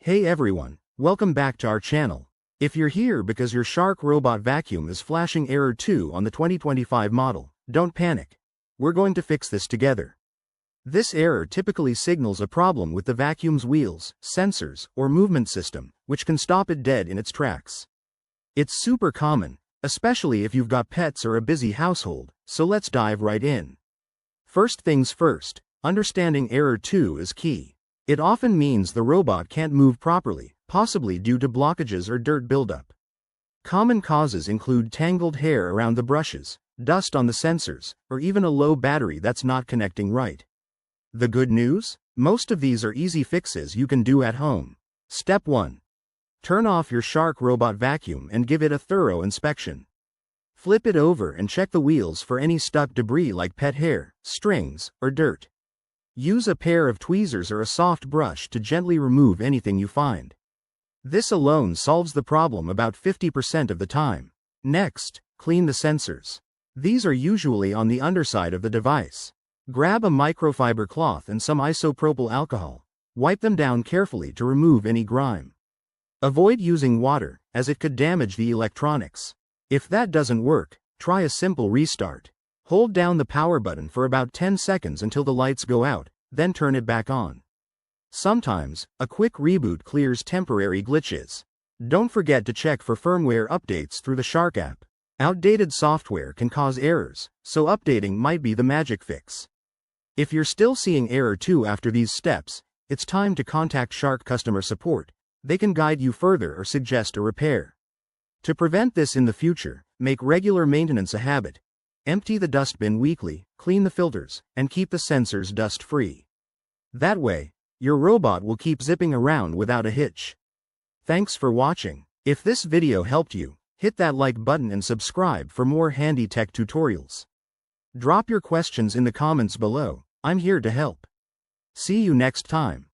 Hey everyone, welcome back to our channel. If you're here because your Shark robot vacuum is flashing error 2 on the 2025 model, don't panic. We're going to fix this together. This error typically signals a problem with the vacuum's wheels, sensors, or movement system, which can stop it dead in its tracks. It's super common, especially if you've got pets or a busy household, so let's dive right in. First things first, understanding error 2 is key. It often means the robot can't move properly, possibly due to blockages or dirt buildup. Common causes include tangled hair around the brushes, dust on the sensors, or even a low battery that's not connecting right. The good news? Most of these are easy fixes you can do at home. Step 1. Turn off your Shark robot vacuum and give it a thorough inspection. Flip it over and check the wheels for any stuck debris like pet hair, strings, or dirt. Use a pair of tweezers or a soft brush to gently remove anything you find. This alone solves the problem about 50% of the time. Next, clean the sensors. These are usually on the underside of the device. Grab a microfiber cloth and some isopropyl alcohol. Wipe them down carefully to remove any grime. Avoid using water, as it could damage the electronics. If that doesn't work, try a simple restart. Hold down the power button for about 10 seconds until the lights go out, then turn it back on. Sometimes, a quick reboot clears temporary glitches. Don't forget to check for firmware updates through the Shark app. Outdated software can cause errors, so updating might be the magic fix. If you're still seeing error 2 after these steps, it's time to contact Shark customer support. They can guide you further or suggest a repair. To prevent this in the future, make regular maintenance a habit. Empty the dustbin weekly, clean the filters, and keep the sensors dust-free. That way, your robot will keep zipping around without a hitch. Thanks for watching. If this video helped you, hit that like button and subscribe for more handy tech tutorials. Drop your questions in the comments below. I'm here to help. See you next time.